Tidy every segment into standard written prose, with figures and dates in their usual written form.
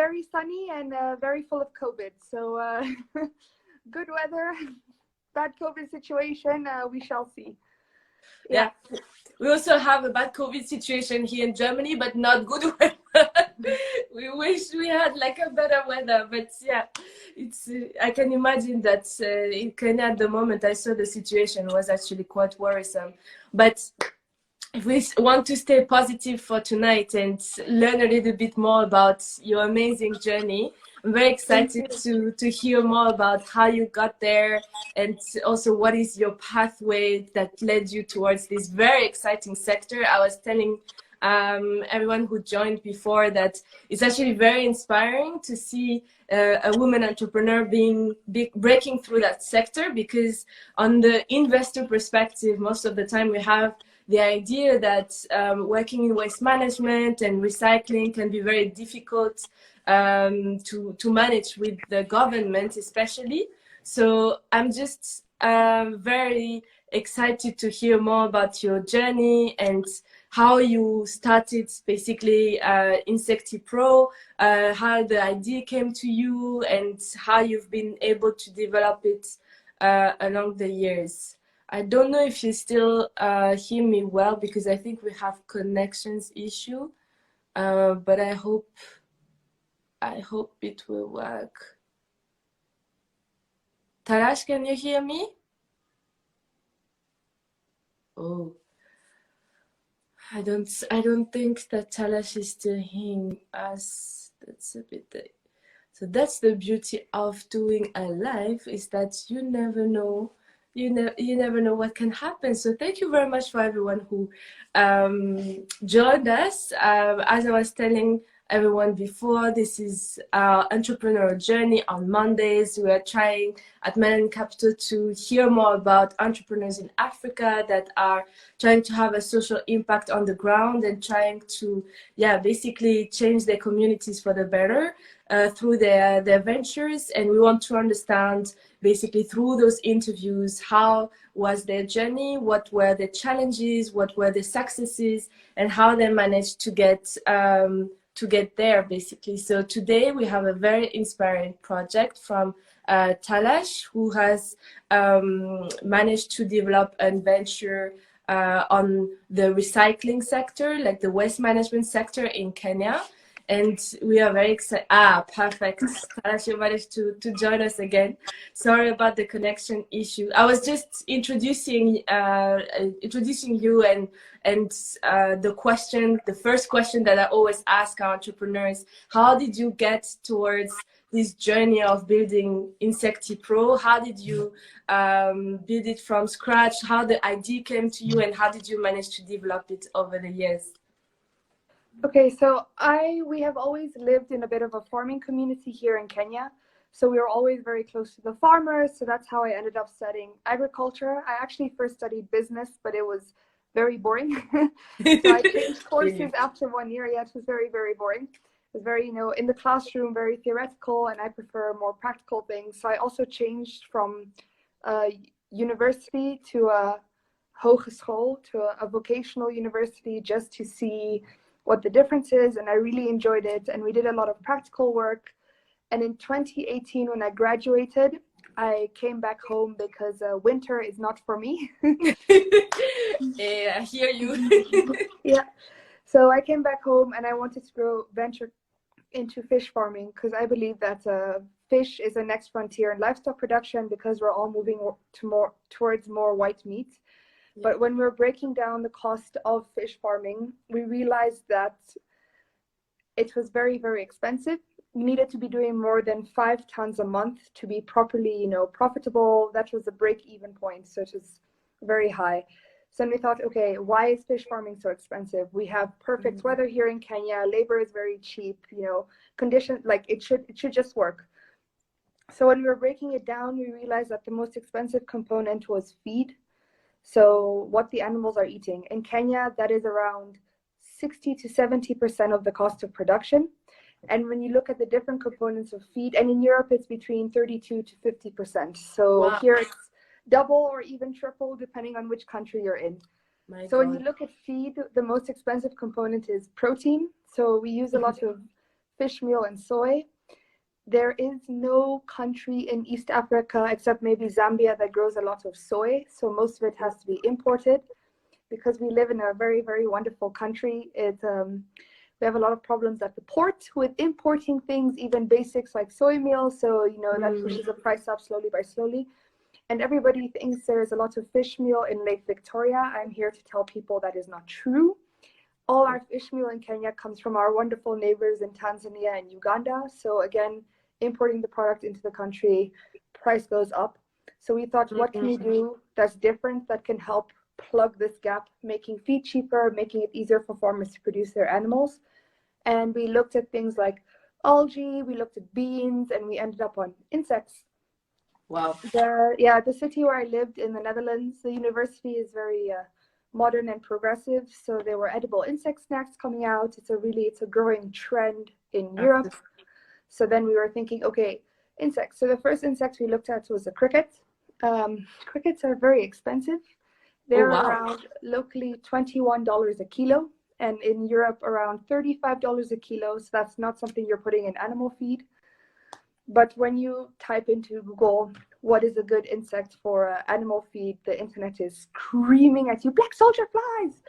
very sunny and very full of COVID. So good weather, bad COVID situation, we shall see. Yeah. We also have a bad COVID situation here in Germany, but not good weather. We wish we had like a better weather, but yeah, it's. I can imagine that in Kenya at the moment, I saw the situation was actually quite worrisome. But if we want to stay positive for tonight and learn a little bit more about your amazing journey, I'm very excited to hear more about how you got there and also what is your pathway that led you towards this very exciting sector. I was telling everyone who joined before that it's actually very inspiring to see a woman entrepreneur breaking through that sector, because on the investor perspective, most of the time we have the idea that working in waste management and recycling can be very difficult to manage with the government especially. So I'm just very excited to hear more about your journey and how you started basically InsectiPro, how the idea came to you and how you've been able to develop it along the years. I don't know if you still hear me well, because I think we have connections issue, but I hope it will work. Talash, can you hear me? Oh, I don't think that Talash is still hearing us. That's a bit. So that's the beauty of doing a live, is that you never know. You never know what can happen. So thank you very much for everyone who joined us. As I was telling everyone before, this is our entrepreneurial journey on Mondays. We are trying at Melanin Capital to hear more about entrepreneurs in Africa that are trying to have a social impact on the ground and trying to, basically change their communities for the better through their ventures. And we want to understand basically through those interviews, how was their journey, what were the challenges, what were the successes, and how they managed to get there basically. So today we have a very inspiring project from Talash, who has managed to develop a venture on the recycling sector, like the waste management sector in Kenya. And we are very excited. Perfect. Talash, you managed to join us again. Sorry about the connection issue. I was just introducing you and the first question that I always ask our entrepreneurs: how did you get towards this journey of building InsectiPro? How did you build it from scratch? How the idea came to you, and how did you manage to develop it over the years? Okay, so we have always lived in a bit of a farming community here in Kenya. So we were always very close to the farmers. So that's how I ended up studying agriculture. I actually first studied business, but it was very boring. So I changed courses after 1 year. Yeah, it was very, very boring. It was very, in the classroom, very theoretical, and I prefer more practical things. So I also changed from university to a hogeschool, to a vocational university, just to see what the difference is, and I really enjoyed it, and we did a lot of practical work. And in 2018, when I graduated, I came back home because winter is not for me. Yeah, I hear you. Yeah, so I came back home and I wanted to venture into fish farming, because I believe that fish is the next frontier in livestock production, because we're all moving towards more white meat. But when we're breaking down the cost of fish farming, we realized that it was very, very expensive. We needed to be doing more than 5 tons a month to be properly, profitable. That was the break-even point, so it was very high. So then we thought, okay, why is fish farming so expensive? We have perfect weather here in Kenya. Labor is very cheap. Conditions, like it should just work. So when we were breaking it down, we realized that the most expensive component was feed. So what the animals are eating. In Kenya, that is around 60 to 70% of the cost of production. And when you look at the different components of feed, and in Europe, it's between 32 to 50%. So wow. Here it's double or even triple, depending on which country you're in. So when you look at feed, the most expensive component is protein. So we use a lot of fish meal and soy. There is no country in East Africa, except maybe Zambia, that grows a lot of soy. So most of it has to be imported because we live in a very, very wonderful country. We have a lot of problems at the port with importing things, even basics like soy meal. So, that pushes the price up slowly by slowly. And everybody thinks there's a lot of fish meal in Lake Victoria. I'm here to tell people that is not true. All our fish meal in Kenya comes from our wonderful neighbors in Tanzania and Uganda. So again, importing the product into the country, price goes up. So we thought, what can we do that's different, that can help plug this gap, making feed cheaper, making it easier for farmers to produce their animals. And we looked at things like algae, we looked at beans, and we ended up on insects. Wow. The city where I lived in the Netherlands, the university is very modern and progressive. So there were edible insect snacks coming out. It's a growing trend in Europe. So then we were thinking, okay, insects. So the first insect we looked at was a cricket. Crickets are very expensive. They're around locally $21 a kilo, and in Europe around $35 a kilo. So that's not something you're putting in animal feed. But when you type into Google, what is a good insect for animal feed, the internet is screaming at you, black soldier flies.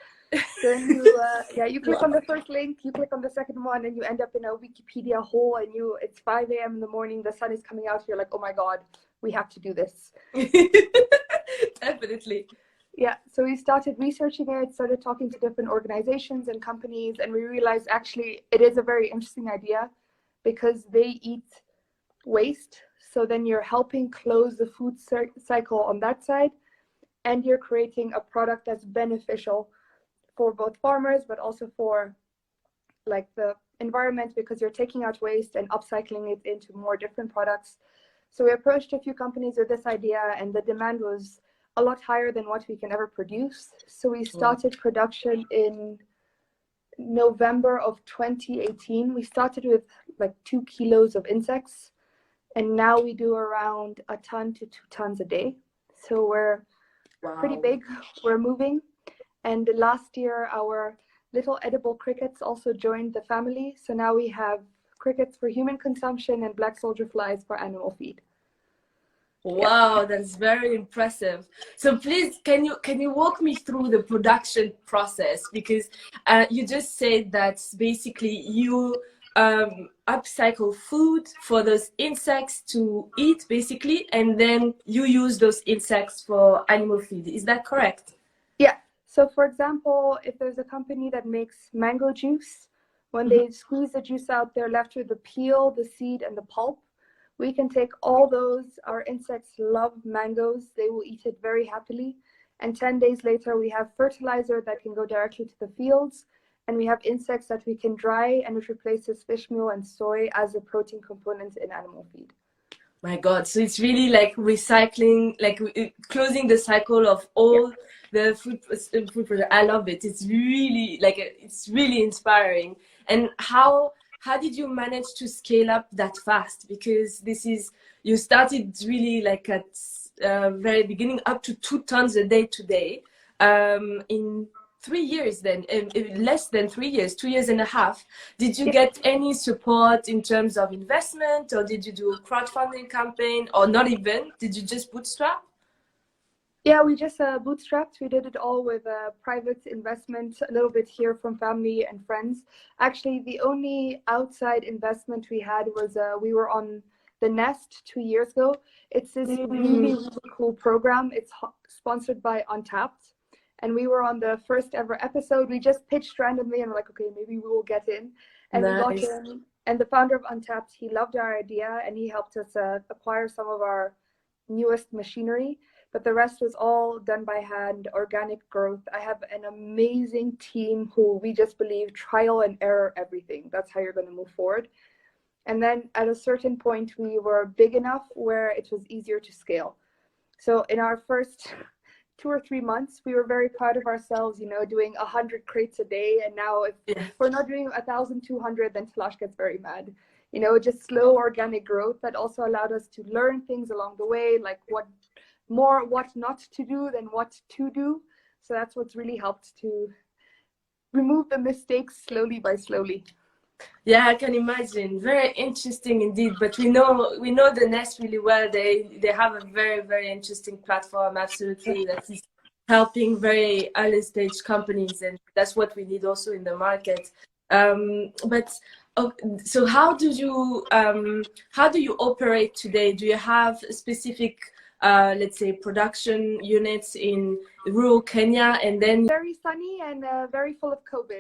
Then you click on the first link, you click on the second one, and you end up in a Wikipedia hole, and it's 5 a.m. in the morning, the sun is coming out, you're like, oh my God, we have to do this. Definitely. Yeah, so we started researching it, started talking to different organizations and companies, and we realized actually it is a very interesting idea because they eat waste. So then you're helping close the food cycle on that side, and you're creating a product that's beneficial for both farmers, but also for like the environment, because you're taking out waste and upcycling it into more different products. So we approached a few companies with this idea, and the demand was a lot higher than what we can ever produce. So we started production in November of 2018. We started with like 2 kilos of insects, and now we do around 1 ton to 2 tons a day. So we're pretty big. We're moving. And last year, our little edible crickets also joined the family. So now we have crickets for human consumption and black soldier flies for animal feed. Wow, that's very impressive. So please, can you walk me through the production process? Because you just said that basically you upcycle food for those insects to eat, basically, and then you use those insects for animal feed. Is that correct? Yeah. So for example, if there's a company that makes mango juice, when they squeeze the juice out, they're left with the peel, the seed, and the pulp. We can take all those. Our insects love mangoes. They will eat it very happily. And 10 days later, we have fertilizer that can go directly to the fields. And we have insects that we can dry, and it replaces fish meal and soy as a protein component in animal feed. My God, so it's really like recycling, like closing the cycle of all the food product. I love it. It's really it's really inspiring. And how did you manage to scale up that fast? Because you started really like at very beginning, up to 2 tons a day today, in 3 years, then less than 3 years, 2.5 years. Did you get any support in terms of investment, or did you do a crowdfunding campaign, or not even? Did you just bootstrap? Yeah, we just bootstrapped. We did it all with private investment, a little bit here from family and friends. Actually, the only outside investment we had was we were on the Nest 2 years ago. It's this really, really cool program. It's sponsored by Untapped. And we were on the first ever episode. We just pitched randomly and we're like, okay, maybe we will get in. And we got in. And the founder of Untapped, he loved our idea, and he helped us acquire some of our newest machinery. But the rest was all done by hand, organic growth. I have an amazing team who we just believe trial and error everything. That's how you're going to move forward. And then at a certain point, we were big enough where it was easier to scale. So in our first 2 or 3 months, we were very proud of ourselves, doing 100 crates a day. And now if we're not doing 1,200, then Talash gets very mad. Just slow organic growth that also allowed us to learn things along the way, like what not to do than what to do. So that's what's really helped to remove the mistakes slowly by slowly. Yeah, I can imagine. Very interesting indeed. But we know the Nest really well. They have a very interesting platform. Absolutely, that is helping very early stage companies, and that's what we need also in the market. But so how do you operate today? Do you have specific let's say production units in rural Kenya, and then Very sunny and very full of COVID.